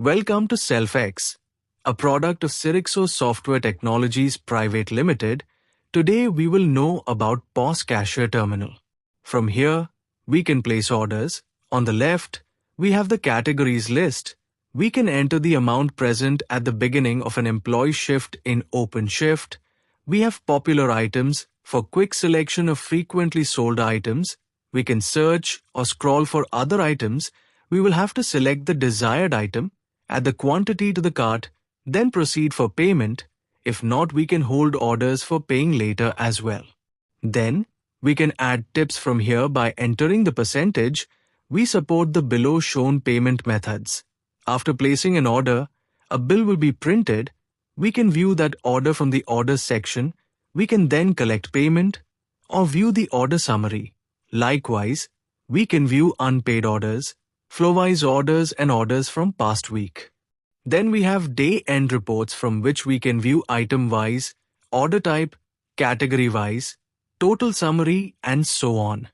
Welcome to SELFX, a product of Sirixo Software Technologies Private Limited. Today we will know about POS Cashier Terminal. From here, we can place orders. On the left, we have the categories list. We can enter the amount present at the beginning of an employee shift in OpenShift. We have popular items for quick selection of frequently sold items. We can search or scroll for other items. We will have to select the desired item, add the quantity to the cart, then proceed for payment. If not, we can hold orders for paying later as well. Then, we can add tips from here by entering the percentage. We support the below shown payment methods. After placing an order, a bill will be printed. We can view that order from the orders section. We can then collect payment or view the order summary. Likewise, we can view unpaid orders, flow-wise orders and orders from past week. Then we have day-end reports from which we can view item-wise, order type, category-wise, total summary and so on.